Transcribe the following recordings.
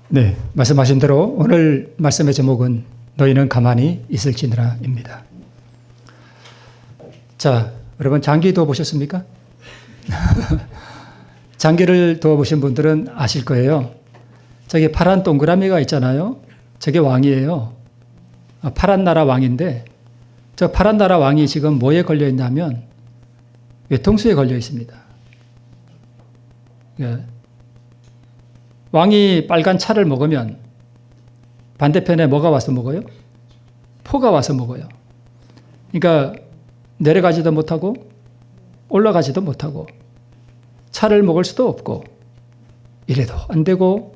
네, 말씀하신 대로 오늘 말씀의 제목은 너희는 가만히 있을지니라입니다. 자, 여러분 장기 두어 보셨습니까? 장기를 두어 보신 분들은 아실 거예요. 저기 파란 동그라미가 있잖아요. 저게 왕이에요. 파란 나라 왕인데 저 파란 나라 왕이 지금 뭐에 걸려 있냐면 외통수에 걸려 있습니다. 예. 왕이 빨간 차를 먹으면 반대편에 뭐가 와서 먹어요? 포가 와서 먹어요. 그러니까 내려가지도 못하고 올라가지도 못하고 차를 먹을 수도 없고 이래도 안 되고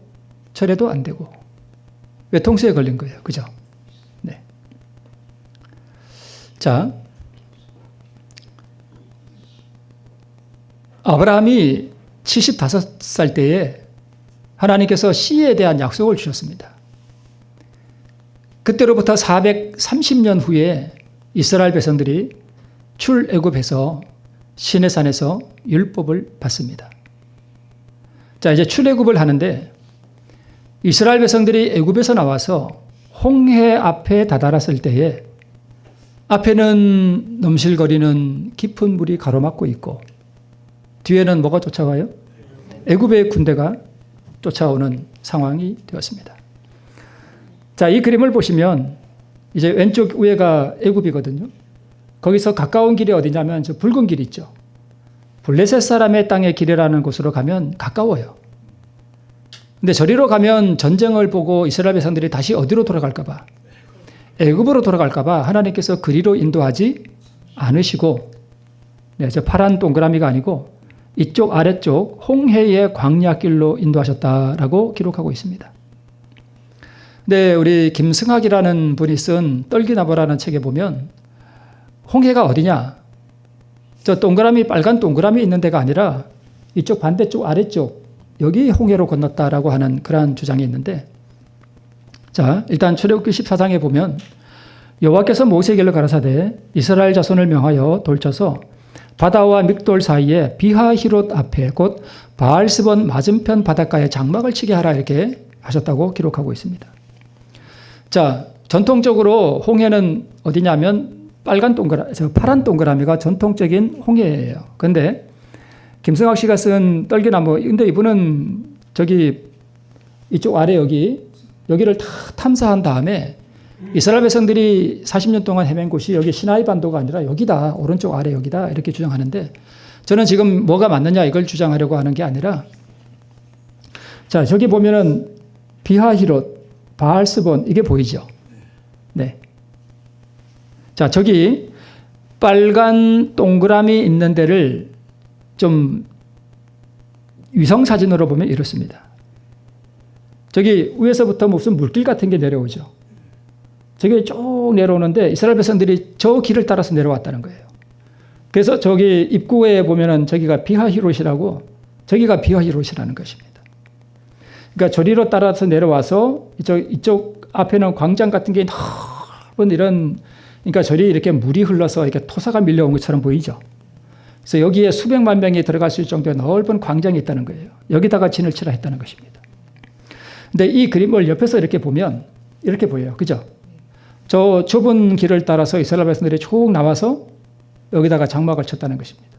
저래도 안 되고 외통수에 걸린 거예요. 그죠? 네. 자, 아브라함이 75살 때에 하나님께서 씨에 대한 약속을 주셨습니다. 그때로부터 430년 후에 이스라엘 백성들이 출애굽에서 시내산에서 율법을 받습니다. 자, 이제 출애굽을 하는데 이스라엘 백성들이 애굽에서 나와서 홍해 앞에 다다랐을 때에 앞에는 넘실거리는 깊은 물이 가로막고 있고 뒤에는 뭐가 쫓아와요? 애굽의 군대가 쫓아오는 상황이 되었습니다. 자, 이 그림을 보시면 이제 왼쪽 위에가 애굽이거든요. 거기서 가까운 길이 어디냐면 저 붉은 길 있죠. 블레셋 사람의 땅의 길이라는 곳으로 가면 가까워요. 근데 저리로 가면 전쟁을 보고 이스라엘 백성들이 다시 어디로 돌아갈까 봐, 애굽으로 돌아갈까 봐 하나님께서 그리로 인도하지 않으시고, 네, 저 파란 동그라미가 아니고 이쪽 아래쪽 홍해의 광야길로 인도하셨다라고 기록하고 있습니다. 네, 우리 김승학이라는 분이 쓴 떨기나무라는 책에 보면 홍해가 어디냐? 저 동그라미, 빨간 동그라미 있는 데가 아니라 이쪽 반대쪽 아래쪽 여기 홍해로 건넜다라고 하는 그러한 주장이 있는데, 자, 일단 출애굽기 14장에 보면 여호와께서 모세에게 가라사대 이스라엘 자손을 명하여 돌쳐서 바다와 믹돌 사이에 비하히롯 앞에 곧 바알스본 맞은편 바닷가에 장막을 치게 하라 이렇게 하셨다고 기록하고 있습니다. 자, 전통적으로 홍해는 어디냐면 파란 동그라미가 전통적인 홍해예요. 그런데 김승학 씨가 쓴 떨기나무, 근데 이분은 저기 이쪽 아래 여기를 다 탐사한 다음에 이스라엘 백성들이 40년 동안 헤맨 곳이 여기 시나이 반도가 아니라 여기다, 오른쪽 아래 여기다 이렇게 주장하는데, 저는 지금 뭐가 맞느냐 이걸 주장하려고 하는 게 아니라, 자, 저기 보면은 비하히롯, 바알스본 이게 보이죠? 네. 자, 저기 빨간 동그라미 있는 데를 좀 위성 사진으로 보면 이렇습니다. 저기 위에서부터 무슨 물길 같은 게 내려오죠. 저기 쭉 내려오는데 이스라엘 백성들이 저 길을 따라서 내려왔다는 거예요. 그래서 저기 입구에 보면은 저기가 비하히롯이라고, 저기가 비하히롯이라는 것입니다. 그러니까 저리로 따라서 내려와서 이쪽 앞에는 광장 같은 게 넓은 이런, 그러니까 저리 이렇게 물이 흘러서 이렇게 토사가 밀려온 것처럼 보이죠. 그래서 여기에 수백만 명이 들어갈 수 있을 정도의 넓은 광장이 있다는 거예요. 여기다가 진을 치라 했다는 것입니다. 근데 이 그림을 옆에서 이렇게 보면 이렇게 보여요. 그죠? 저 좁은 길을 따라서 이스라엘 백성들이 쭉 나와서 여기다가 장막을 쳤다는 것입니다.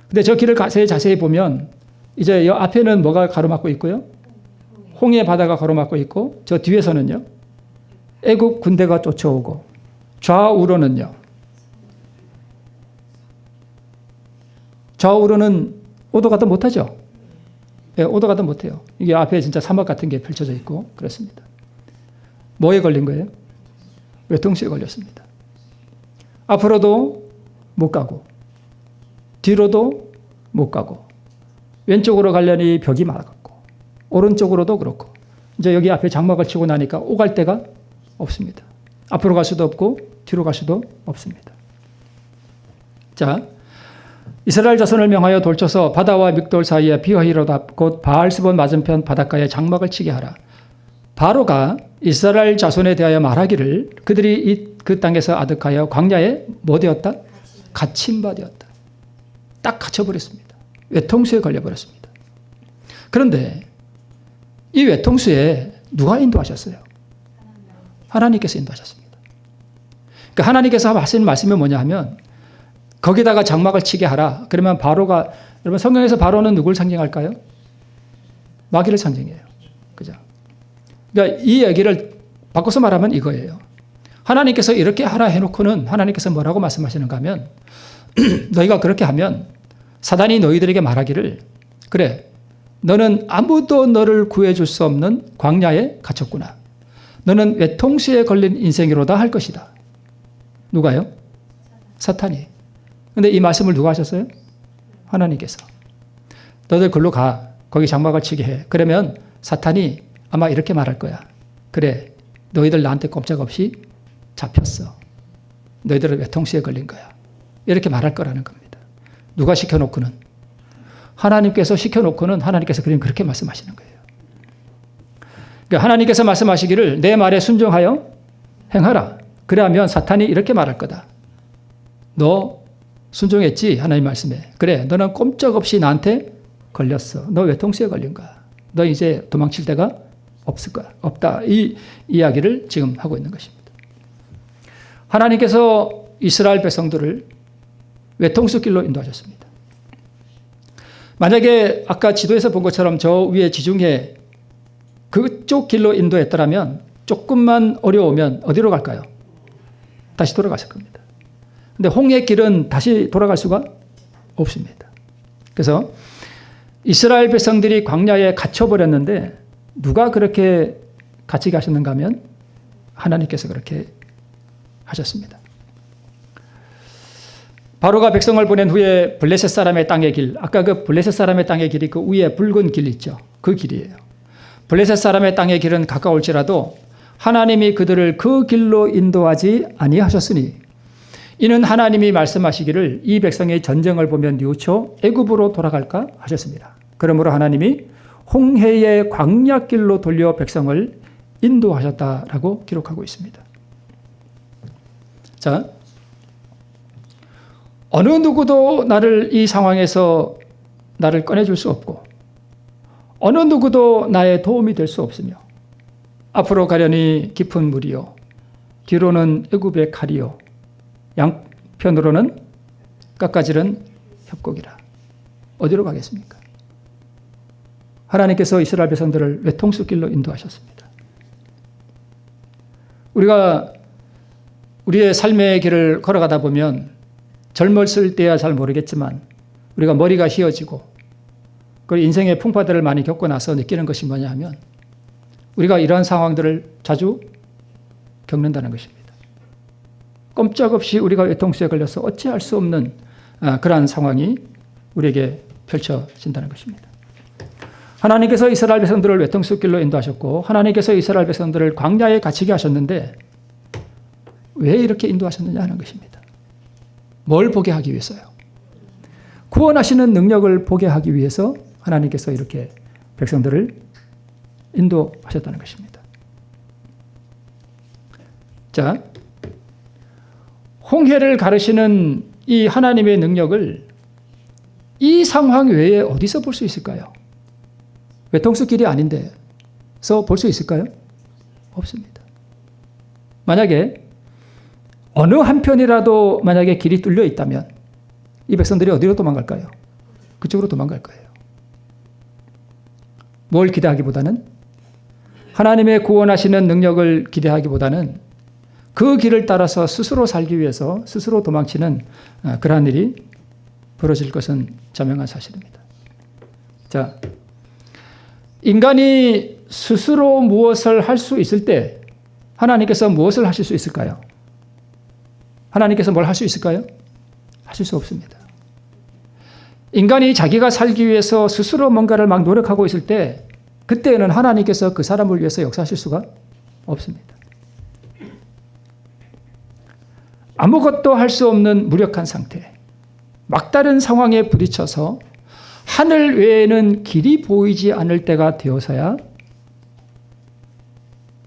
근데 저 길을 자세히 보면 이제 이 앞에는 뭐가 가로막고 있고요. 홍해 바다가 가로막고 있고, 저 뒤에서는요. 애국 군대가 쫓아오고, 좌우로는 오도 가도 못하죠. 예, 오도 가도 못해요. 이게 앞에 진짜 사막 같은 게 펼쳐져 있고 그렇습니다. 뭐에 걸린 거예요? 외통수에 걸렸습니다. 앞으로도 못 가고 뒤로도 못 가고 왼쪽으로 가려니 벽이 막았고 오른쪽으로도 그렇고, 이제 여기 앞에 장막을 치고 나니까 오갈 데가 없습니다. 앞으로 갈 수도 없고 뒤로 갈 수도 없습니다. 자, 이스라엘 자손을 명하여 돌쳐서 바다와 믹돌 사이에 비하히롯 앞 곧 바알스본 맞은편 바닷가에 장막을 치게 하라. 바로가 이스라엘 자손에 대하여 말하기를 그들이 그 땅에서 아득하여 광야에 뭐 되었다? 갇힌 바 되었다. 딱 갇혀버렸습니다. 외통수에 걸려버렸습니다. 그런데 이 외통수에 누가 인도하셨어요? 하나님께서 인도하셨습니다. 그러니까 하나님께서 하시는 말씀이 뭐냐 하면 거기다가 장막을 치게 하라. 그러면 바로가, 여러분 성경에서 바로는 누굴 상징할까요? 마귀를 상징해요. 그죠? 그러니까 이 얘기를 바꿔서 말하면 이거예요. 하나님께서 이렇게 하라 해놓고는 하나님께서 뭐라고 말씀하시는가 하면 너희가 그렇게 하면 사단이 너희들에게 말하기를 그래 너는 아무도 너를 구해줄 수 없는 광야에 갇혔구나. 너는 외통수에 걸린 인생이로다 할 것이다. 누가요? 사탄이. 근데 이 말씀을 누가 하셨어요? 하나님께서. 너희들 글로 가. 거기 장막을 치게 해. 그러면 사탄이 아마 이렇게 말할 거야. 그래 너희들 나한테 꼼짝없이 잡혔어. 너희들은 외통수에 걸린 거야. 이렇게 말할 거라는 겁니다. 누가 시켜놓고는? 하나님께서 시켜놓고는 하나님께서 그렇게 말씀하시는 거예요. 그러니까 하나님께서 말씀하시기를 내 말에 순종하여 행하라. 그러면 사탄이 이렇게 말할 거다. 너 순종했지? 하나님 말씀에. 그래 너는 꼼짝없이 나한테 걸렸어. 너 외통수에 걸린 거야. 너 이제 도망칠 데가 없을 거야. 없다. 이 이야기를 지금 하고 있는 것입니다. 하나님께서 이스라엘 백성들을 외통수 길로 인도하셨습니다. 만약에 아까 지도에서 본 것처럼 저 위에 지중해 그쪽 길로 인도했더라면 조금만 어려우면 어디로 갈까요? 다시 돌아갔을 겁니다. 근데 홍해 길은 다시 돌아갈 수가 없습니다. 그래서 이스라엘 백성들이 광야에 갇혀버렸는데 누가 그렇게 갇히게 하셨는가 하면 하나님께서 그렇게 하셨습니다. 바로가 백성을 보낸 후에 블레셋 사람의 땅의 길, 아까 그 블레셋 사람의 땅의 길이 그 위에 붉은 길 있죠. 그 길이에요. 블레셋 사람의 땅의 길은 가까울지라도 하나님이 그들을 그 길로 인도하지 아니하셨으니 이는 하나님이 말씀하시기를 이 백성의 전쟁을 보면 뉘우쳐 애굽으로 돌아갈까 하셨습니다. 그러므로 하나님이 홍해의 광야길로 돌려 백성을 인도하셨다라고 기록하고 있습니다. 자, 어느 누구도 나를 이 상황에서 나를 꺼내줄 수 없고 어느 누구도 나의 도움이 될 수 없으며 앞으로 가려니 깊은 물이요 뒤로는 애굽의 칼이요 양편으로는 깎아지른 협곡이라. 어디로 가겠습니까? 하나님께서 이스라엘 백성들을 외통수 길로 인도하셨습니다. 우리가 우리의 삶의 길을 걸어가다 보면 젊었을 때야 잘 모르겠지만 우리가 머리가 휘어지고 그리고 인생의 풍파들을 많이 겪고 나서 느끼는 것이 뭐냐 하면 우리가 이러한 상황들을 자주 겪는다는 것입니다. 꼼짝없이 우리가 외통수에 걸려서 어찌할 수 없는 그러한 상황이 우리에게 펼쳐진다는 것입니다. 하나님께서 이스라엘 백성들을 외통수 길로 인도하셨고 하나님께서 이스라엘 백성들을 광야에 갇히게 하셨는데 왜 이렇게 인도하셨느냐 하는 것입니다. 뭘 보게 하기 위해서요? 구원하시는 능력을 보게 하기 위해서 하나님께서 이렇게 백성들을 인도하셨다는 것입니다. 자, 홍해를 가르시는 이 하나님의 능력을 이 상황 외에 어디서 볼 수 있을까요? 외통수 길이 아닌데서 볼 수 있을까요? 없습니다. 만약에 어느 한편이라도 만약에 길이 뚫려 있다면 이 백성들이 어디로 도망갈까요? 그쪽으로 도망갈 거예요. 뭘 기대하기보다는 하나님의 구원하시는 능력을 기대하기보다는 그 길을 따라서 스스로 살기 위해서 스스로 도망치는 그러한 일이 벌어질 것은 자명한 사실입니다. 자, 인간이 스스로 무엇을 할 수 있을 때 하나님께서 무엇을 하실 수 있을까요? 하나님께서 뭘 할 수 있을까요? 하실 수 없습니다. 인간이 자기가 살기 위해서 스스로 뭔가를 막 노력하고 있을 때 그때는 하나님께서 그 사람을 위해서 역사하실 수가 없습니다. 아무것도 할 수 없는 무력한 상태, 막다른 상황에 부딪혀서 하늘 외에는 길이 보이지 않을 때가 되어서야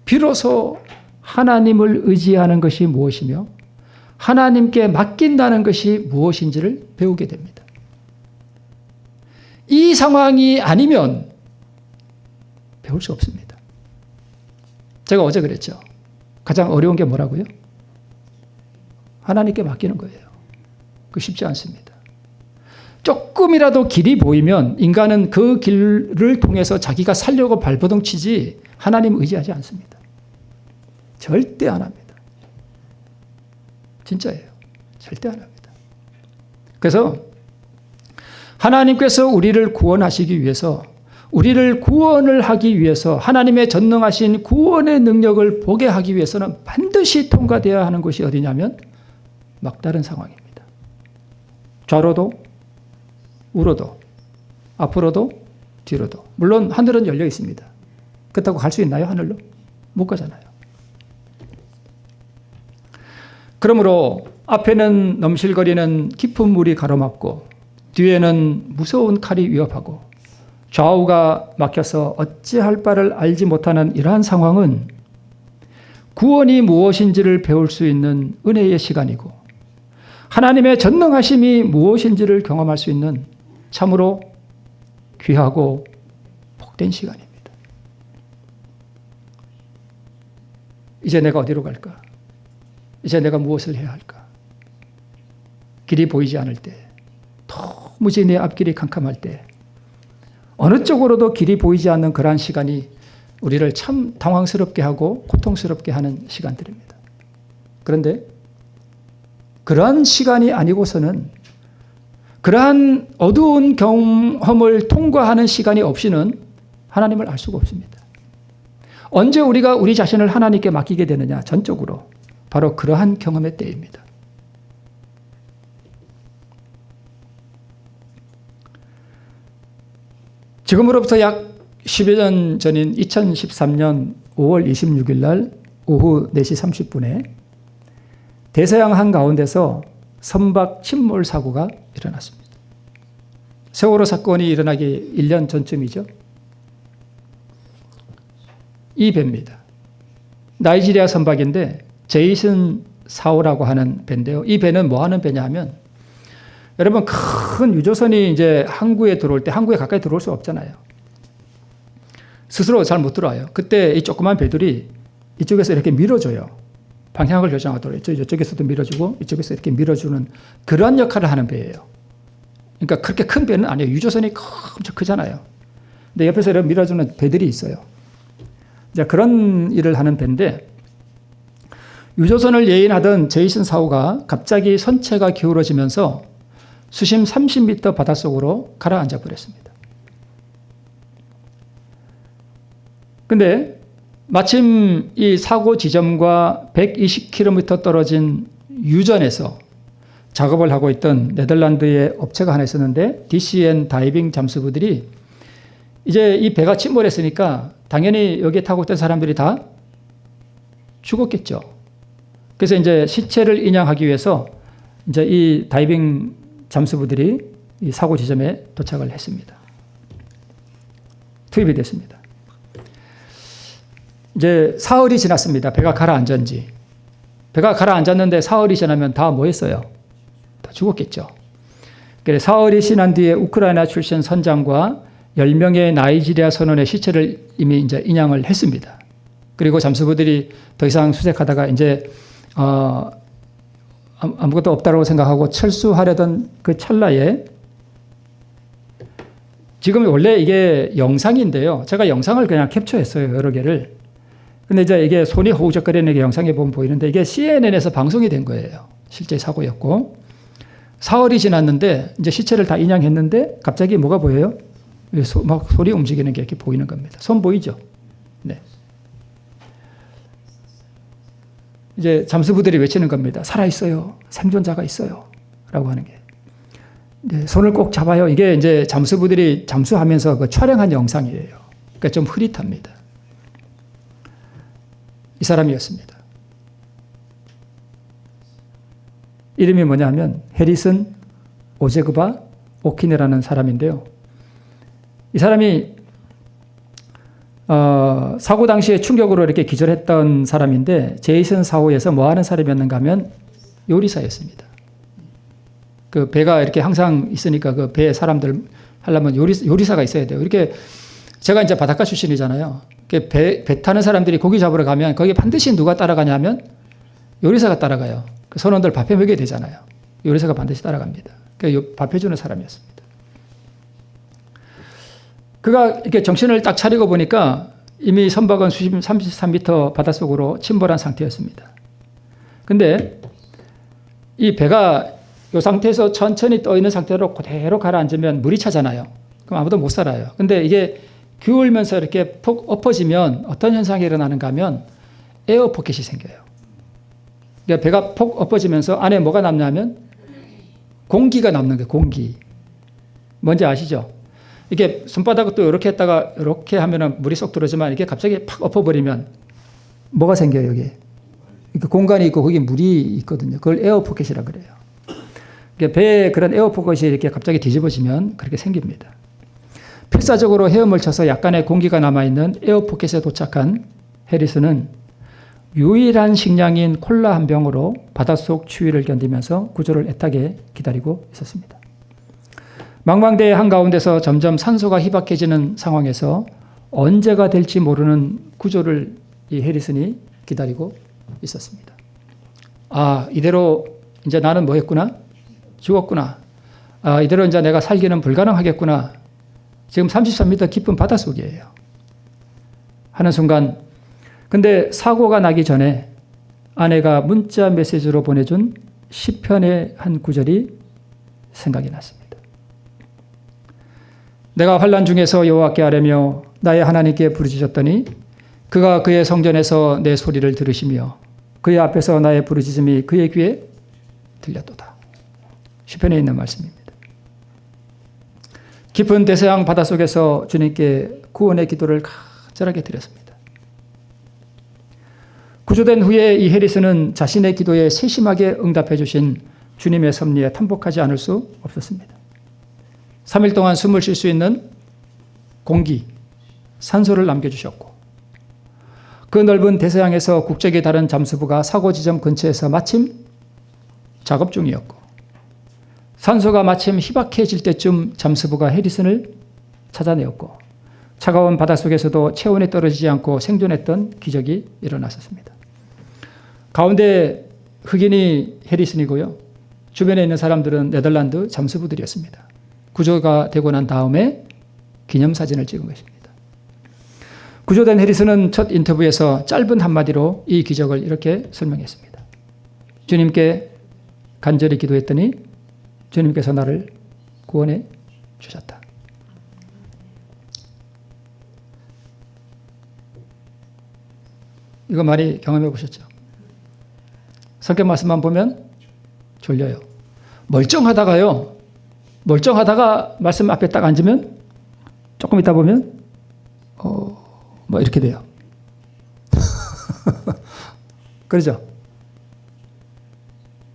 비로소 하나님을 의지하는 것이 무엇이며 하나님께 맡긴다는 것이 무엇인지를 배우게 됩니다. 이 상황이 아니면 배울 수 없습니다. 제가 어제 그랬죠. 가장 어려운 게 뭐라고요? 하나님께 맡기는 거예요. 그 쉽지 않습니다. 조금이라도 길이 보이면 인간은 그 길을 통해서 자기가 살려고 발버둥 치지 하나님 의지하지 않습니다. 절대 안 합니다. 진짜예요. 절대 안 합니다. 그래서 하나님께서 우리를 구원하시기 위해서, 우리를 구원을 하기 위해서, 하나님의 전능하신 구원의 능력을 보게 하기 위해서는 반드시 통과되어야 하는 곳이 어디냐면 막다른 상황입니다. 좌로도 우로도 앞으로도 뒤로도. 물론 하늘은 열려 있습니다. 그렇다고 갈 수 있나요? 하늘로? 못 가잖아요. 그러므로 앞에는 넘실거리는 깊은 물이 가로막고 뒤에는 무서운 칼이 위협하고 좌우가 막혀서 어찌할 바를 알지 못하는 이러한 상황은 구원이 무엇인지를 배울 수 있는 은혜의 시간이고 하나님의 전능하심이 무엇인지를 경험할 수 있는 참으로 귀하고 복된 시간입니다. 이제 내가 어디로 갈까? 이제 내가 무엇을 해야 할까? 길이 보이지 않을 때, 도무지 내 앞길이 캄캄할 때, 어느 쪽으로도 길이 보이지 않는 그러한 시간이 우리를 참 당황스럽게 하고 고통스럽게 하는 시간들입니다. 그런데 그러한 시간이 아니고서는, 그러한 어두운 경험을 통과하는 시간이 없이는 하나님을 알 수가 없습니다. 언제 우리가 우리 자신을 하나님께 맡기게 되느냐? 전적으로 바로 그러한 경험의 때입니다. 지금으로부터 약 10여 년 전인 2013년 5월 26일 날 오후 4시 30분에 대서양 한가운데서 선박 침몰 사고가 일어났습니다. 세월호 사건이 일어나기 1년 전쯤이죠. 이 배입니다. 나이지리아 선박인데 제이슨 사오라고 하는 배인데요. 이 배는 뭐 하는 배냐 하면, 여러분 큰 유조선이 이제 항구에 들어올 때 항구에 가까이 들어올 수 없잖아요. 스스로 잘 못 들어와요. 그때 이 조그만 배들이 이쪽에서 이렇게 밀어줘요. 방향을 결정하도록. 이쪽에서도 밀어주고 이쪽에서 이렇게 밀어주는 그런 역할을 하는 배예요. 그러니까 그렇게 큰 배는 아니에요. 유조선이 엄청 크잖아요. 근데 옆에서 이렇게 밀어주는 배들이 있어요. 이제 그런 일을 하는 배인데, 유조선을 예인하던 제이슨 사우가 갑자기 선체가 기울어지면서 수심 30m 바닷속으로 가라앉아 버렸습니다. 근데 마침 이 사고 지점과 120km 떨어진 유전에서 작업을 하고 있던 네덜란드의 업체가 하나 있었는데, DCN 다이빙 잠수부들이 이제 이 배가 침몰했으니까 당연히 여기에 타고 있던 사람들이 다 죽었겠죠. 그래서 이제 시체를 인양하기 위해서 이제 이 다이빙 잠수부들이 이 사고 지점에 도착을 했습니다. 투입이 됐습니다. 이제 사흘이 지났습니다. 배가 가라앉은 지. 배가 가라앉았는데 사흘이 지나면 다 뭐 했어요? 다 죽었겠죠. 그래서 사흘이 지난 뒤에 우크라이나 출신 선장과 10명의 나이지리아 선원의 시체를 이미 이제 인양을 했습니다. 그리고 잠수부들이 더 이상 수색하다가 이제 아무것도 없다고 생각하고 철수하려던 그 찰나에, 지금 원래 이게 영상인데요. 제가 영상을 그냥 캡처했어요. 여러 개를. 근데 이제 이게 손이 허우적거리는 게 영상에 보면 보이는데, 이게 CNN에서 방송이 된 거예요. 실제 사고였고. 사흘이 지났는데 이제 시체를 다 인양했는데 갑자기 뭐가 보여요? 막 소리 움직이는 게 이렇게 보이는 겁니다. 손 보이죠? 네. 이제 잠수부들이 외치는 겁니다. 살아있어요. 생존자가 있어요. 라고 하는 게. 네, 손을 꼭 잡아요. 이게 이제 잠수부들이 잠수하면서 그 촬영한 영상이에요. 그러니까 좀 흐릿합니다. 이 사람이었습니다. 이름이 뭐냐면 해리슨 오제그바 오키네라는 사람인데요. 이 사람이 사고 당시에 충격으로 이렇게 기절했던 사람인데, 제이슨 사고에서 뭐 하는 사람이었는가 하면 요리사였습니다. 그 배가 이렇게 항상 있으니까 그 배에 사람들 하려면 요리사가 있어야 돼요. 이렇게 제가 이제 바닷가 출신이잖아요. 배 타는 사람들이 고기 잡으러 가면 거기 반드시 누가 따라가냐면 요리사가 따라가요. 그 선원들 밥해 먹여야 되잖아요. 요리사가 반드시 따라갑니다. 밥해주는 사람이었습니다. 그가 이렇게 정신을 딱 차리고 보니까 이미 선박은 33m 바닷속으로 침몰한 상태였습니다. 근데 이 배가 이 상태에서 천천히 떠 있는 상태로 그대로 가라앉으면 물이 차잖아요. 그럼 아무도 못 살아요. 근데 이게 기울면서 이렇게 푹 엎어지면 어떤 현상이 일어나는가 하면 에어 포켓이 생겨요. 그러니까 배가 푹 엎어지면서 안에 뭐가 남냐면 공기가 남는 거예요. 공기. 뭔지 아시죠? 이게 손바닥을 또 이렇게 했다가 이렇게 하면은 물이 쏙 들어오지만 이게 갑자기 팍 엎어버리면 뭐가 생겨요, 여기? 공간이 있고 거기 물이 있거든요. 그걸 에어 포켓이라 그래요. 그러니까 배에 그런 에어 포켓이 이렇게 갑자기 뒤집어지면 그렇게 생깁니다. 필사적으로 헤엄을 쳐서 약간의 공기가 남아있는 에어 포켓에 도착한 해리스는 유일한 식량인 콜라 한 병으로 바닷속 추위를 견디면서 구조를 애타게 기다리고 있었습니다. 망망대해 한가운데서 점점 산소가 희박해지는 상황에서 언제가 될지 모르는 구조를 이 해리슨이 기다리고 있었습니다. 아, 이대로 이제 나는 뭐 했구나? 죽었구나. 아, 이대로 이제 내가 살기는 불가능하겠구나. 지금 33m 깊은 바닷속이에요. 하는 순간, 근데 사고가 나기 전에 아내가 문자 메시지로 보내준 시편의 한 구절이 생각이 났습니다. 내가 환난 중에서 여호와께 아뢰며 나의 하나님께 부르짖었더니 그가 그의 성전에서 내 소리를 들으시며 그의 앞에서 나의 부르짖음이 그의 귀에 들렸도다. 시편에 있는 말씀입니다. 깊은 대서양 바닷속에서 주님께 구원의 기도를 간절하게 드렸습니다. 구조된 후에 이 해리스는 자신의 기도에 세심하게 응답해 주신 주님의 섭리에 탐복하지 않을 수 없었습니다. 3일 동안 숨을 쉴 수 있는 공기, 산소를 남겨주셨고 그 넓은 대서양에서 국적이 다른 잠수부가 사고 지점 근처에서 마침 작업 중이었고 산소가 마침 희박해질 때쯤 잠수부가 해리슨을 찾아내었고 차가운 바닷속에서도 체온이 떨어지지 않고 생존했던 기적이 일어났었습니다. 가운데 흑인이 해리슨이고요. 주변에 있는 사람들은 네덜란드 잠수부들이었습니다. 구조가 되고 난 다음에 기념사진을 찍은 것입니다. 구조된 해리슨은 첫 인터뷰에서 짧은 한마디로 이 기적을 이렇게 설명했습니다. 주님께 간절히 기도했더니 주님께서 나를 구원해 주셨다. 이거 많이 경험해 보셨죠? 성경 말씀만 보면 졸려요. 멀쩡하다가 말씀 앞에 딱 앉으면 조금 있다 보면 뭐 이렇게 돼요. 그러죠?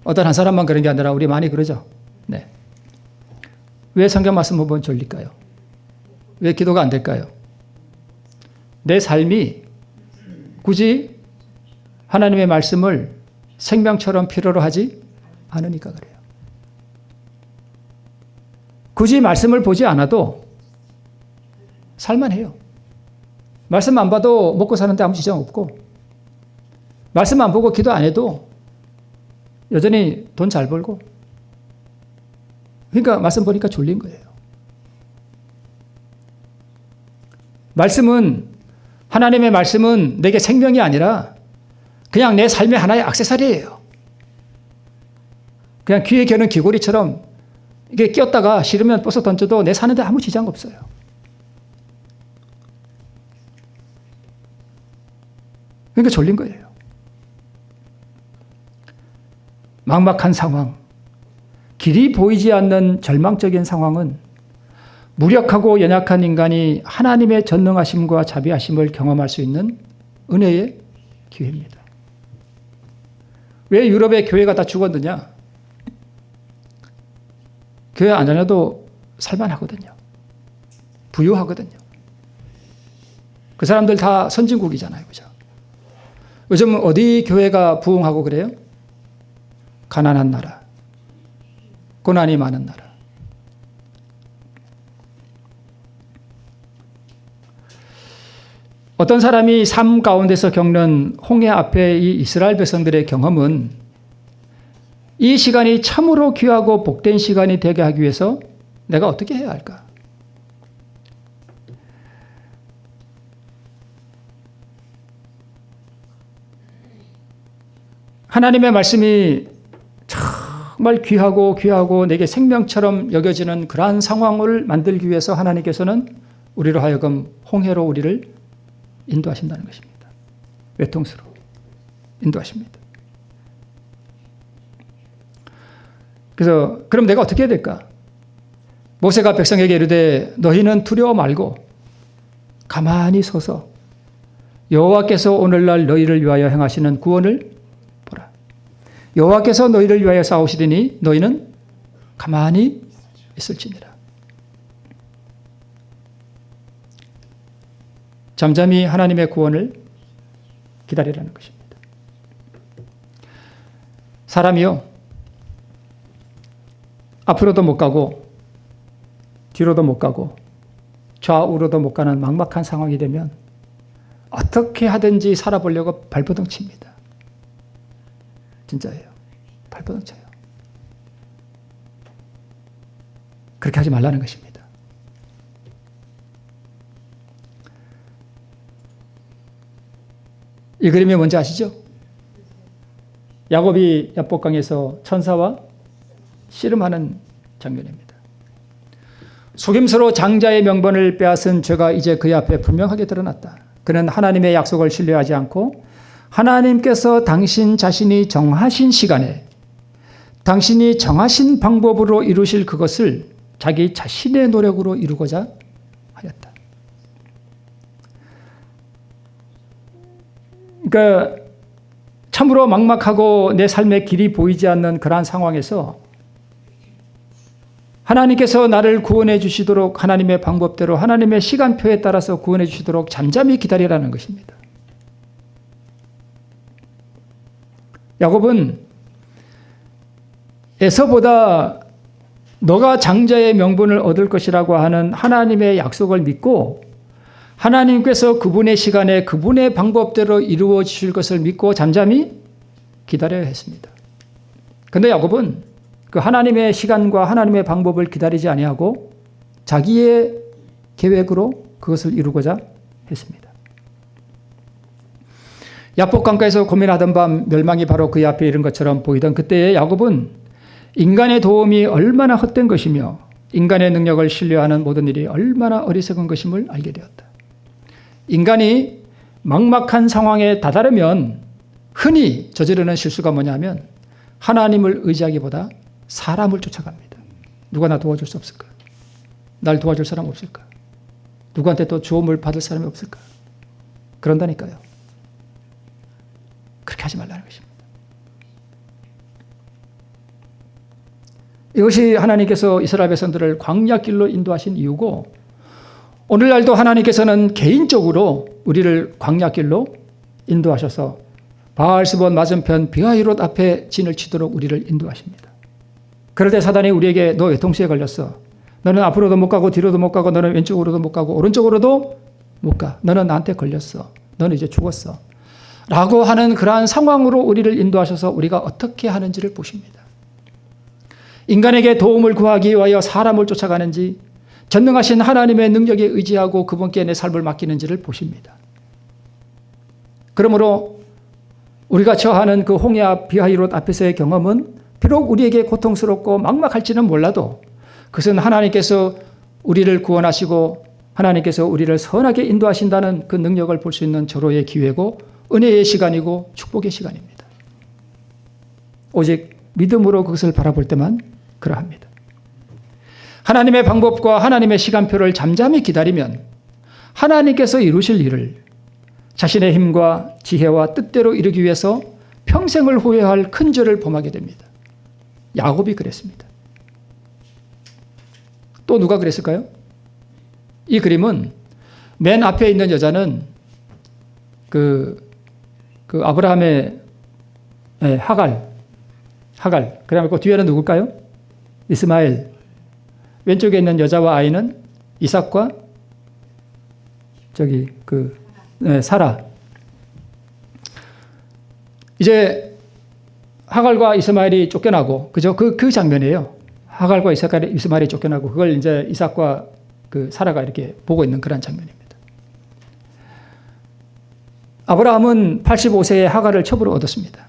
어떤 한 사람만 그런 게 아니라 우리 많이 그러죠? 네. 왜 성경 말씀 보면 졸릴까요? 왜 기도가 안 될까요? 내 삶이 굳이 하나님의 말씀을 생명처럼 필요로 하지 않으니까 그래요. 굳이 말씀을 보지 않아도 살만해요. 말씀 안 봐도 먹고 사는데 아무 지장 없고 말씀 안 보고 기도 안 해도 여전히 돈 잘 벌고 그러니까 말씀 보니까 졸린 거예요. 하나님의 말씀은 내게 생명이 아니라 그냥 내 삶의 하나의 액세서리예요. 그냥 귀에 겨는 귀고리처럼 이게 끼었다가 싫으면 벗어 던져도 내 사는데 아무 지장 없어요. 그러니까 졸린 거예요. 막막한 상황, 길이 보이지 않는 절망적인 상황은 무력하고 연약한 인간이 하나님의 전능하심과 자비하심을 경험할 수 있는 은혜의 기회입니다. 왜 유럽의 교회가 다 죽었느냐? 교회 안 다녀도 살만하거든요. 부유하거든요. 그 사람들 다 선진국이잖아요. 그죠? 요즘 어디 교회가 부흥하고 그래요? 가난한 나라, 고난이 많은 나라. 어떤 사람이 삶 가운데서 겪는 홍해 앞에 이 이스라엘 백성들의 경험은 이 시간이 참으로 귀하고 복된 시간이 되게 하기 위해서 내가 어떻게 해야 할까? 하나님의 말씀이 정말 귀하고 내게 생명처럼 여겨지는 그러한 상황을 만들기 위해서 하나님께서는 우리로 하여금 홍해로 우리를 인도하신다는 것입니다. 외통수로 인도하십니다. 그래서 그럼 내가 어떻게 해야 될까? 모세가 백성에게 이르되 너희는 두려워 말고 가만히 서서 여호와께서 오늘날 너희를 위하여 행하시는 구원을 보라. 여호와께서 너희를 위하여 싸우시리니 너희는 가만히 있을지니라. 잠잠히 하나님의 구원을 기다리라는 것입니다. 사람이요, 앞으로도 못 가고 뒤로도 못 가고 좌우로도 못 가는 막막한 상황이 되면 어떻게 하든지 살아보려고 발버둥 칩니다. 진짜예요. 발버둥 쳐요. 그렇게 하지 말라는 것입니다. 이 그림이 뭔지 아시죠? 야곱이 야복강에서 천사와 씨름하는 장면입니다. 속임수로 장자의 명분을 빼앗은 죄가 이제 그의 앞에 분명하게 드러났다. 그는 하나님의 약속을 신뢰하지 않고 하나님께서 당신 자신이 정하신 시간에 당신이 정하신 방법으로 이루실 그것을 자기 자신의 노력으로 이루고자 하였다. 그러니까 참으로 막막하고 내 삶의 길이 보이지 않는 그러한 상황에서 하나님께서 나를 구원해 주시도록 하나님의 방법대로 하나님의 시간표에 따라서 구원해 주시도록 잠잠히 기다리라는 것입니다. 야곱은 에서보다 너가 장자의 명분을 얻을 것이라고 하는 하나님의 약속을 믿고 하나님께서 그분의 시간에 그분의 방법대로 이루어 주실 것을 믿고 잠잠히 기다려야 했습니다. 그런데 야곱은 그 하나님의 시간과 하나님의 방법을 기다리지 아니하고 자기의 계획으로 그것을 이루고자 했습니다. 야복강가에서 고민하던 밤 멸망이 바로 그의 앞에 이른 것처럼 보이던 그때의 야곱은 인간의 도움이 얼마나 헛된 것이며 인간의 능력을 신뢰하는 모든 일이 얼마나 어리석은 것임을 알게 되었다. 인간이 막막한 상황에 다다르면 흔히 저지르는 실수가 뭐냐면 하나님을 의지하기보다 사람을 쫓아갑니다. 누가 나 도와줄 수 없을까? 날 도와줄 사람 없을까? 누구한테 또 도움을 받을 사람이 없을까? 그런다니까요. 그렇게 하지 말라는 것입니다. 이것이 하나님께서 이스라엘 백성들을 광야길로 인도하신 이유고 오늘날도 하나님께서는 개인적으로 우리를 광야길로 인도하셔서 바알스본 맞은편 비하히롯 앞에 진을 치도록 우리를 인도하십니다. 그럴 때 사단이 우리에게 너 외통수에 걸렸어. 너는 앞으로도 못 가고 뒤로도 못 가고 너는 왼쪽으로도 못 가고 오른쪽으로도 못 가. 너는 나한테 걸렸어. 너는 이제 죽었어. 라고 하는 그러한 상황으로 우리를 인도하셔서 우리가 어떻게 하는지를 보십니다. 인간에게 도움을 구하기 위하여 사람을 쫓아가는지 전능하신 하나님의 능력에 의지하고 그분께 내 삶을 맡기는지를 보십니다. 그러므로 우리가 처하는 그 홍해 앞 비하히롯 앞에서의 경험은 비록 우리에게 고통스럽고 막막할지는 몰라도 그것은 하나님께서 우리를 구원하시고 하나님께서 우리를 선하게 인도하신다는 그 능력을 볼 수 있는 절호의 기회고 은혜의 시간이고 축복의 시간입니다. 오직 믿음으로 그것을 바라볼 때만 그러합니다. 하나님의 방법과 하나님의 시간표를 잠잠히 기다리면 하나님께서 이루실 일을 자신의 힘과 지혜와 뜻대로 이루기 위해서 평생을 후회할 큰 죄를 범하게 됩니다. 야곱이 그랬습니다. 또 누가 그랬을까요? 이 그림은 맨 앞에 있는 여자는 그 아브라함의 하갈. 그다음에 그 뒤에는 누굴까요? 이스마엘. 왼쪽에 있는 여자와 아이는 이삭과 사라. 이제 하갈과 이스마엘이 쫓겨나고, 그죠? 그 장면이에요. 하갈과 이스마엘이 쫓겨나고, 그걸 이제 이삭과 그 사라가 이렇게 보고 있는 그런 장면입니다. 아브라함은 85세에 하갈을 첩으로 얻었습니다.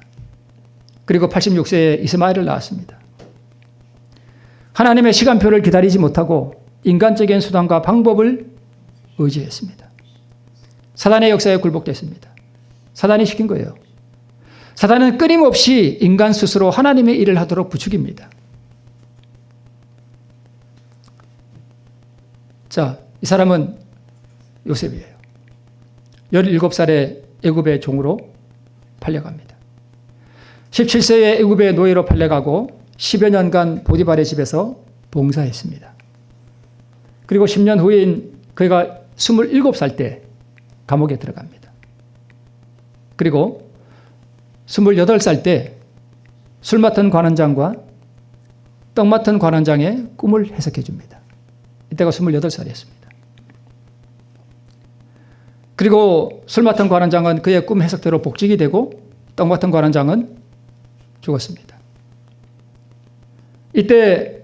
그리고 86세에 이스마엘을 낳았습니다. 하나님의 시간표를 기다리지 못하고 인간적인 수단과 방법을 의지했습니다. 사단의 역사에 굴복됐습니다. 사단이 시킨 거예요. 사단은 끊임없이 인간 스스로 하나님의 일을 하도록 부추깁니다. 자, 이 사람은 요셉이에요. 17살에 애굽의 종으로 팔려갑니다. 17세에 애굽의 노예로 팔려가고 10여 년간 보디발의 집에서 봉사했습니다. 그리고 10년 후인 그가 27살 때 감옥에 들어갑니다. 그리고 28살 때 술 맡은 관원장과 떡 맡은 관원장의 꿈을 해석해 줍니다. 이때가 28살이었습니다. 그리고 술 맡은 관원장은 그의 꿈 해석대로 복직이 되고 떡 맡은 관원장은 죽었습니다. 이때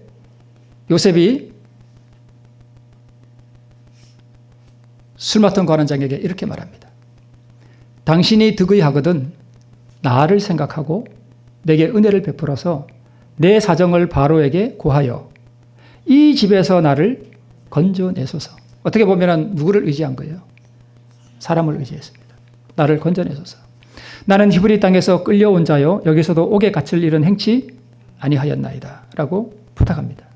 요셉이 술 맡은 관원장에게 이렇게 말합니다. 당신이 득의 하거든 나를 생각하고 내게 은혜를 베풀어서 내 사정을 바로에게 고하여 이 집에서 나를 건져내소서. 어떻게 보면 누구를 의지한 거예요? 사람을 의지했습니다. 나를 건져내소서. 나는 히브리 땅에서 끌려온 자요 여기서도 옥에 갇힐 일은 행치 아니하였나이다 라고 부탁합니다.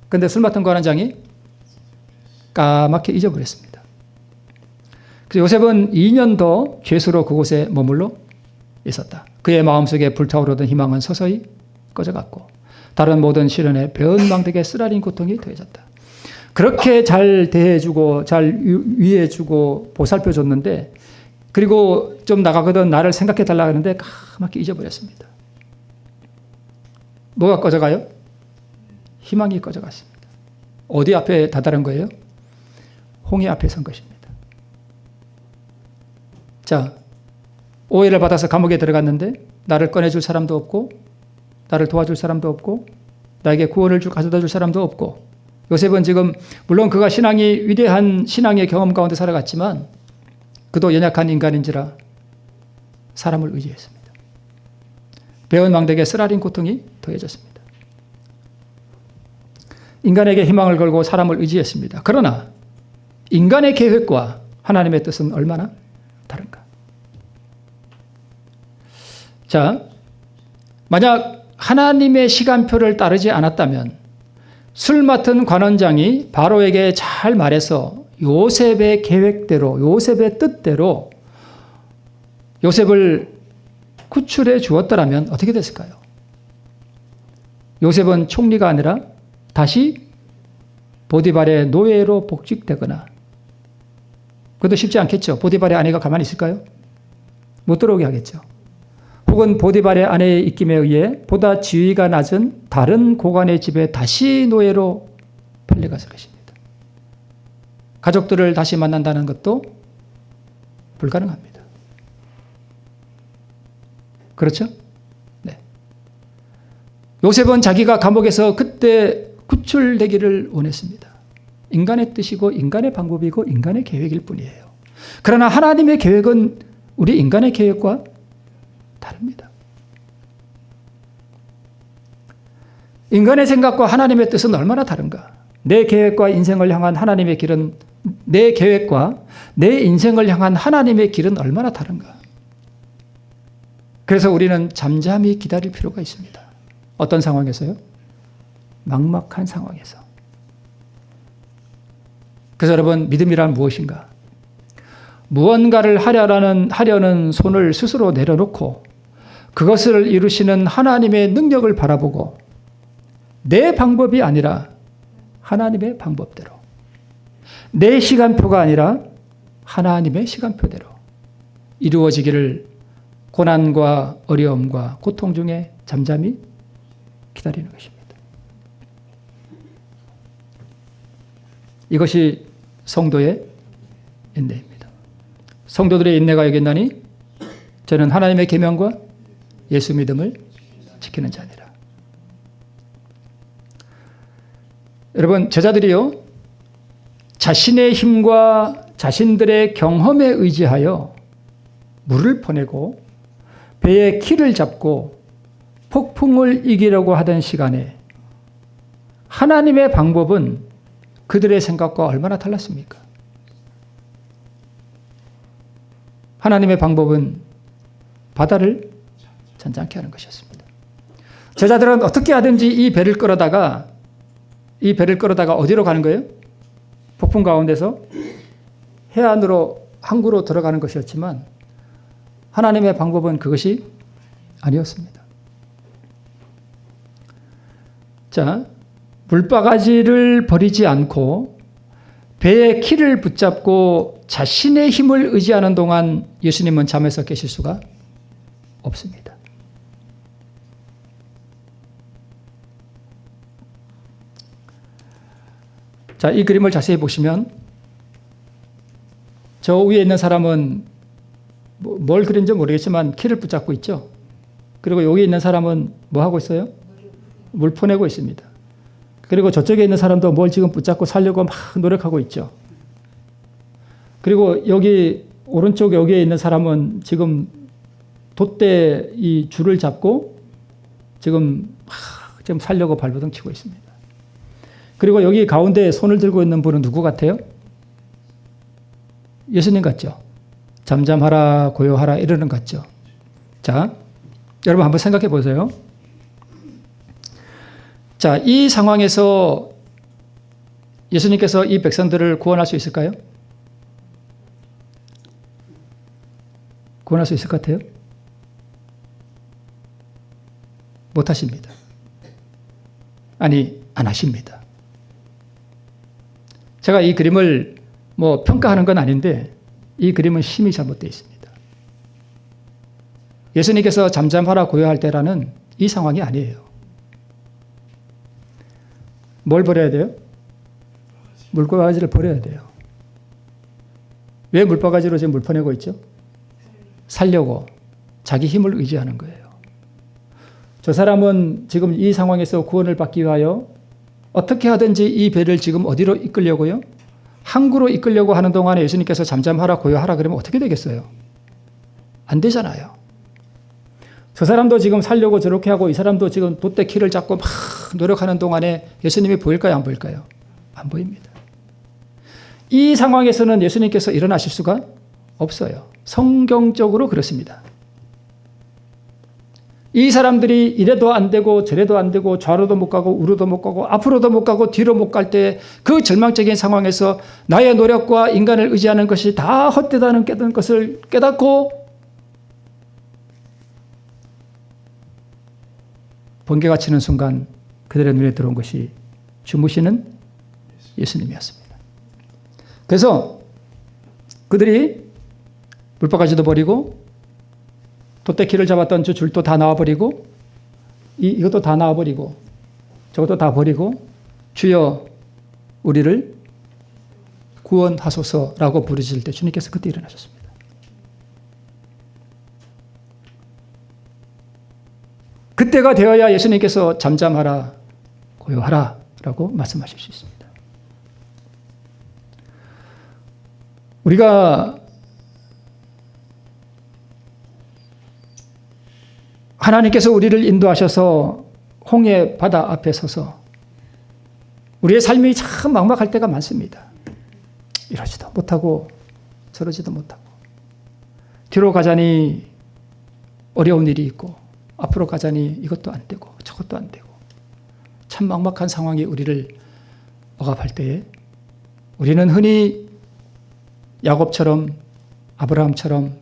그런데 술 맡은 관원장이 까맣게 잊어버렸습니다. 그래서 요셉은 2년 더 죄수로 그곳에 머물러 있었다. 그의 마음속에 불타오르던 희망은 서서히 꺼져갔고 다른 모든 시련에 배은망덕의 쓰라린 고통이 더해졌다. 그렇게 잘 대해주고 잘 위해주고 보살펴줬는데 그리고 좀 나가거든 나를 생각해달라 하는데 까맣게 잊어버렸습니다. 뭐가 꺼져가요? 희망이 꺼져갔습니다. 어디 앞에 다다른 거예요? 홍해 앞에 선 것입니다. 자, 오해를 받아서 감옥에 들어갔는데 나를 꺼내줄 사람도 없고 나를 도와줄 사람도 없고 나에게 구원을 가져다 줄 사람도 없고 요셉은 지금 물론 그가 신앙이 위대한 신앙의 경험 가운데 살아갔지만 그도 연약한 인간인지라 사람을 의지했습니다. 배은망덕의 쓰라린 고통이 더해졌습니다. 인간에게 희망을 걸고 사람을 의지했습니다. 그러나 인간의 계획과 하나님의 뜻은 얼마나 다른가? 자, 만약 하나님의 시간표를 따르지 않았다면 술 맡은 관원장이 바로에게 잘 말해서 요셉의 계획대로 요셉의 뜻대로 요셉을 구출해 주었더라면 어떻게 됐을까요? 요셉은 총리가 아니라 다시 보디발의 노예로 복직되거나 그것도 쉽지 않겠죠. 보디발의 아내가 가만히 있을까요? 못 들어오게 하겠죠. 혹은 보디발의 아내의 입김에 의해 보다 지위가 낮은 다른 고관의 집에 다시 노예로 팔려갔을 것입니다. 가족들을 다시 만난다는 것도 불가능합니다. 그렇죠? 네. 요셉은 자기가 감옥에서 그때 구출되기를 원했습니다. 인간의 뜻이고 인간의 방법이고 인간의 계획일 뿐이에요. 그러나 하나님의 계획은 우리 인간의 계획과 다릅니다. 인간의 생각과 하나님의 뜻은 얼마나 다른가? 내 계획과 인생을 향한 하나님의 길은 내 계획과 내 인생을 향한 하나님의 길은 얼마나 다른가? 그래서 우리는 잠잠히 기다릴 필요가 있습니다. 어떤 상황에서요? 막막한 상황에서. 그래서 여러분 믿음이란 무엇인가? 무언가를 하려는 손을 스스로 내려놓고 그것을 이루시는 하나님의 능력을 바라보고 내 방법이 아니라 하나님의 방법대로 내 시간표가 아니라 하나님의 시간표대로 이루어지기를 고난과 어려움과 고통 중에 잠잠히 기다리는 것입니다. 이것이 성도의 인내입니다. 성도들의 인내가 여기 있나니 저는 하나님의 계명과 예수 믿음을 지키는 자니라. 여러분, 제자들이요, 자신의 힘과 자신들의 경험에 의지하여 물을 퍼내고 배의 키를 잡고 폭풍을 이기려고 하던 시간에 하나님의 방법은 그들의 생각과 얼마나 달랐습니까? 하나님의 방법은 바다를 잔잔케 하는 것이었습니다. 제자들은 어떻게 하든지 이 배를 끌어다가 어디로 가는 거예요? 폭풍 가운데서 해안으로 항구로 들어가는 것이었지만 하나님의 방법은 그것이 아니었습니다. 자, 물바가지를 버리지 않고 배의 키를 붙잡고 자신의 힘을 의지하는 동안 예수님은 잠에서 깨실 수가 없습니다. 자, 이 그림을 자세히 보시면 저 위에 있는 사람은 뭘 그린지 모르겠지만 키를 붙잡고 있죠. 그리고 여기 있는 사람은 뭐 하고 있어요? 물 퍼내고 있습니다. 그리고 저쪽에 있는 사람도 뭘 지금 붙잡고 살려고 막 노력하고 있죠. 그리고 여기 오른쪽 여기에 있는 사람은 지금 돛대 이 줄을 잡고 지금 살려고 발버둥 치고 있습니다. 그리고 여기 가운데 손을 들고 있는 분은 누구 같아요? 예수님 같죠? 잠잠하라, 고요하라 이러는 것 같죠? 자, 여러분 한번 생각해 보세요. 자, 이 상황에서 예수님께서 이 백성들을 구원할 수 있을까요? 구원할 수 있을 것 같아요? 못 하십니다. 아니, 안 하십니다. 제가 이 그림을 평가하는 건 아닌데 이 그림은 심히 잘못되어 있습니다. 예수님께서 잠잠하라 고요할 때라는 이 상황이 아니에요. 뭘 버려야 돼요? 물바가지를 버려야 돼요. 왜 물바가지로 지금 물 퍼내고 있죠? 살려고 자기 힘을 의지하는 거예요. 저 사람은 지금 이 상황에서 구원을 받기 위하여 어떻게 하든지 이 배를 지금 어디로 이끌려고요? 항구로 이끌려고 하는 동안에 예수님께서 잠잠하라 고요하라 그러면 어떻게 되겠어요? 안 되잖아요. 저 사람도 지금 살려고 저렇게 하고 이 사람도 지금 돛대 키를 잡고 막 노력하는 동안에 예수님이 보일까요? 안 보일까요? 안 보입니다. 이 상황에서는 예수님께서 일어나실 수가 없어요. 성경적으로 그렇습니다. 이 사람들이 이래도 안 되고 저래도 안 되고 좌로도 못 가고 우로도 못 가고 앞으로도 못 가고 뒤로 못 갈 때 그 절망적인 상황에서 나의 노력과 인간을 의지하는 것이 다 헛되다는 것을 깨닫고 번개가 치는 순간 그들의 눈에 들어온 것이 주무시는 예수님이었습니다. 그래서 그들이 물바가지도 버리고 돛대키를 잡았던 저 줄도 다 놔버리고 이것도 다 놔버리고 저것도 다 버리고 주여 우리를 구원하소서라고 부르실 때 주님께서 그때 일어나셨습니다. 그때가 되어야 예수님께서 잠잠하라 고요하라 라고 말씀하실 수 있습니다. 우리가 하나님께서 우리를 인도하셔서 홍해 바다 앞에 서서 우리의 삶이 참 막막할 때가 많습니다. 이러지도 못하고 저러지도 못하고 뒤로 가자니 어려운 일이 있고 앞으로 가자니 이것도 안 되고 저것도 안 되고 참 막막한 상황이 우리를 억압할 때에 우리는 흔히 야곱처럼 아브라함처럼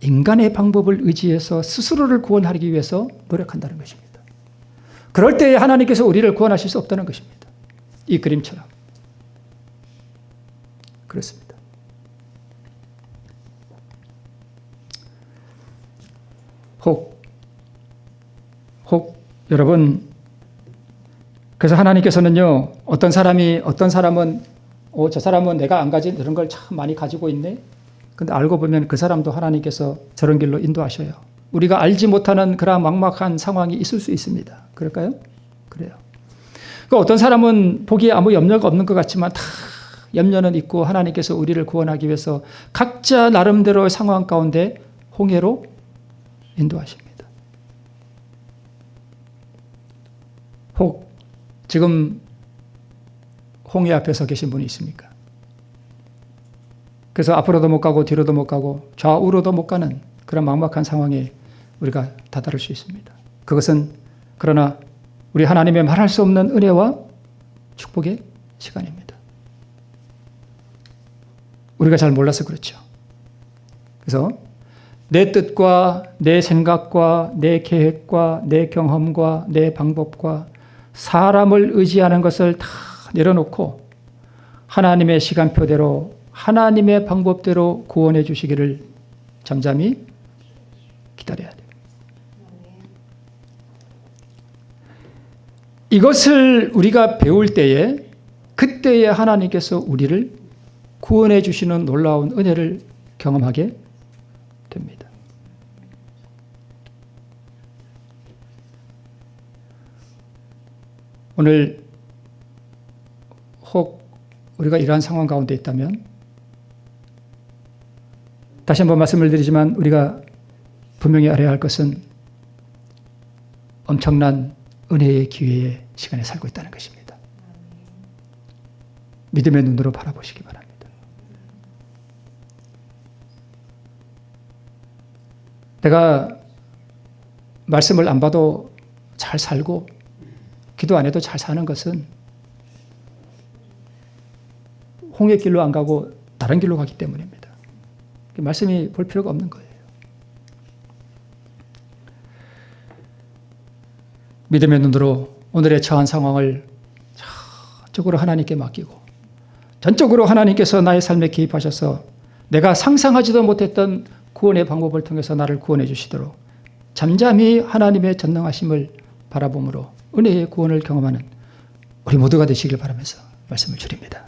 인간의 방법을 의지해서 스스로를 구원하기 위해서 노력한다는 것입니다. 그럴 때에 하나님께서 우리를 구원하실 수 없다는 것입니다. 이 그림처럼. 그렇습니다. 혹 여러분, 그래서 하나님께서는요, 어떤 사람은 저 사람은 내가 안 가진 이런 걸 참 많이 가지고 있네. 근데 알고 보면 그 사람도 하나님께서 저런 길로 인도하셔요. 우리가 알지 못하는 그런 막막한 상황이 있을 수 있습니다. 그럴까요? 그래요. 그 어떤 사람은 보기에 아무 염려가 없는 것 같지만 다 염려는 있고 하나님께서 우리를 구원하기 위해서 각자 나름대로의 상황 가운데 홍해로 인도하십니다. 혹 지금 홍해 앞에 서 계신 분이 있습니까? 그래서 앞으로도 못 가고 뒤로도 못 가고 좌우로도 못 가는 그런 막막한 상황에 우리가 다다를 수 있습니다. 그것은 그러나 우리 하나님의 말할 수 없는 은혜와 축복의 시간입니다. 우리가 잘 몰라서 그렇죠. 그래서 내 뜻과 내 생각과 내 계획과 내 경험과 내 방법과 사람을 의지하는 것을 다 내려놓고 하나님의 시간표대로 하나님의 방법대로 구원해 주시기를 잠잠히 기다려야 돼요. 이것을 우리가 배울 때에 그때에 하나님께서 우리를 구원해 주시는 놀라운 은혜를 경험하게 됩니다. 오늘 혹 우리가 이러한 상황 가운데 있다면 다시 한번 말씀을 드리지만 우리가 분명히 알아야 할 것은 엄청난 은혜의 기회의 시간에 살고 있다는 것입니다. 믿음의 눈으로 바라보시기 바랍니다. 내가 말씀을 안 봐도 잘 살고 기도 안 해도 잘 사는 것은 홍해 길로 안 가고 다른 길로 가기 때문입니다. 말씀이 볼 필요가 없는 거예요. 믿음의 눈으로 오늘의 처한 상황을 전적으로 하나님께 맡기고 전적으로 하나님께서 나의 삶에 개입하셔서 내가 상상하지도 못했던 구원의 방법을 통해서 나를 구원해 주시도록 잠잠히 하나님의 전능하심을 바라봄으로 은혜의 구원을 경험하는 우리 모두가 되시길 바라면서 말씀을 드립니다.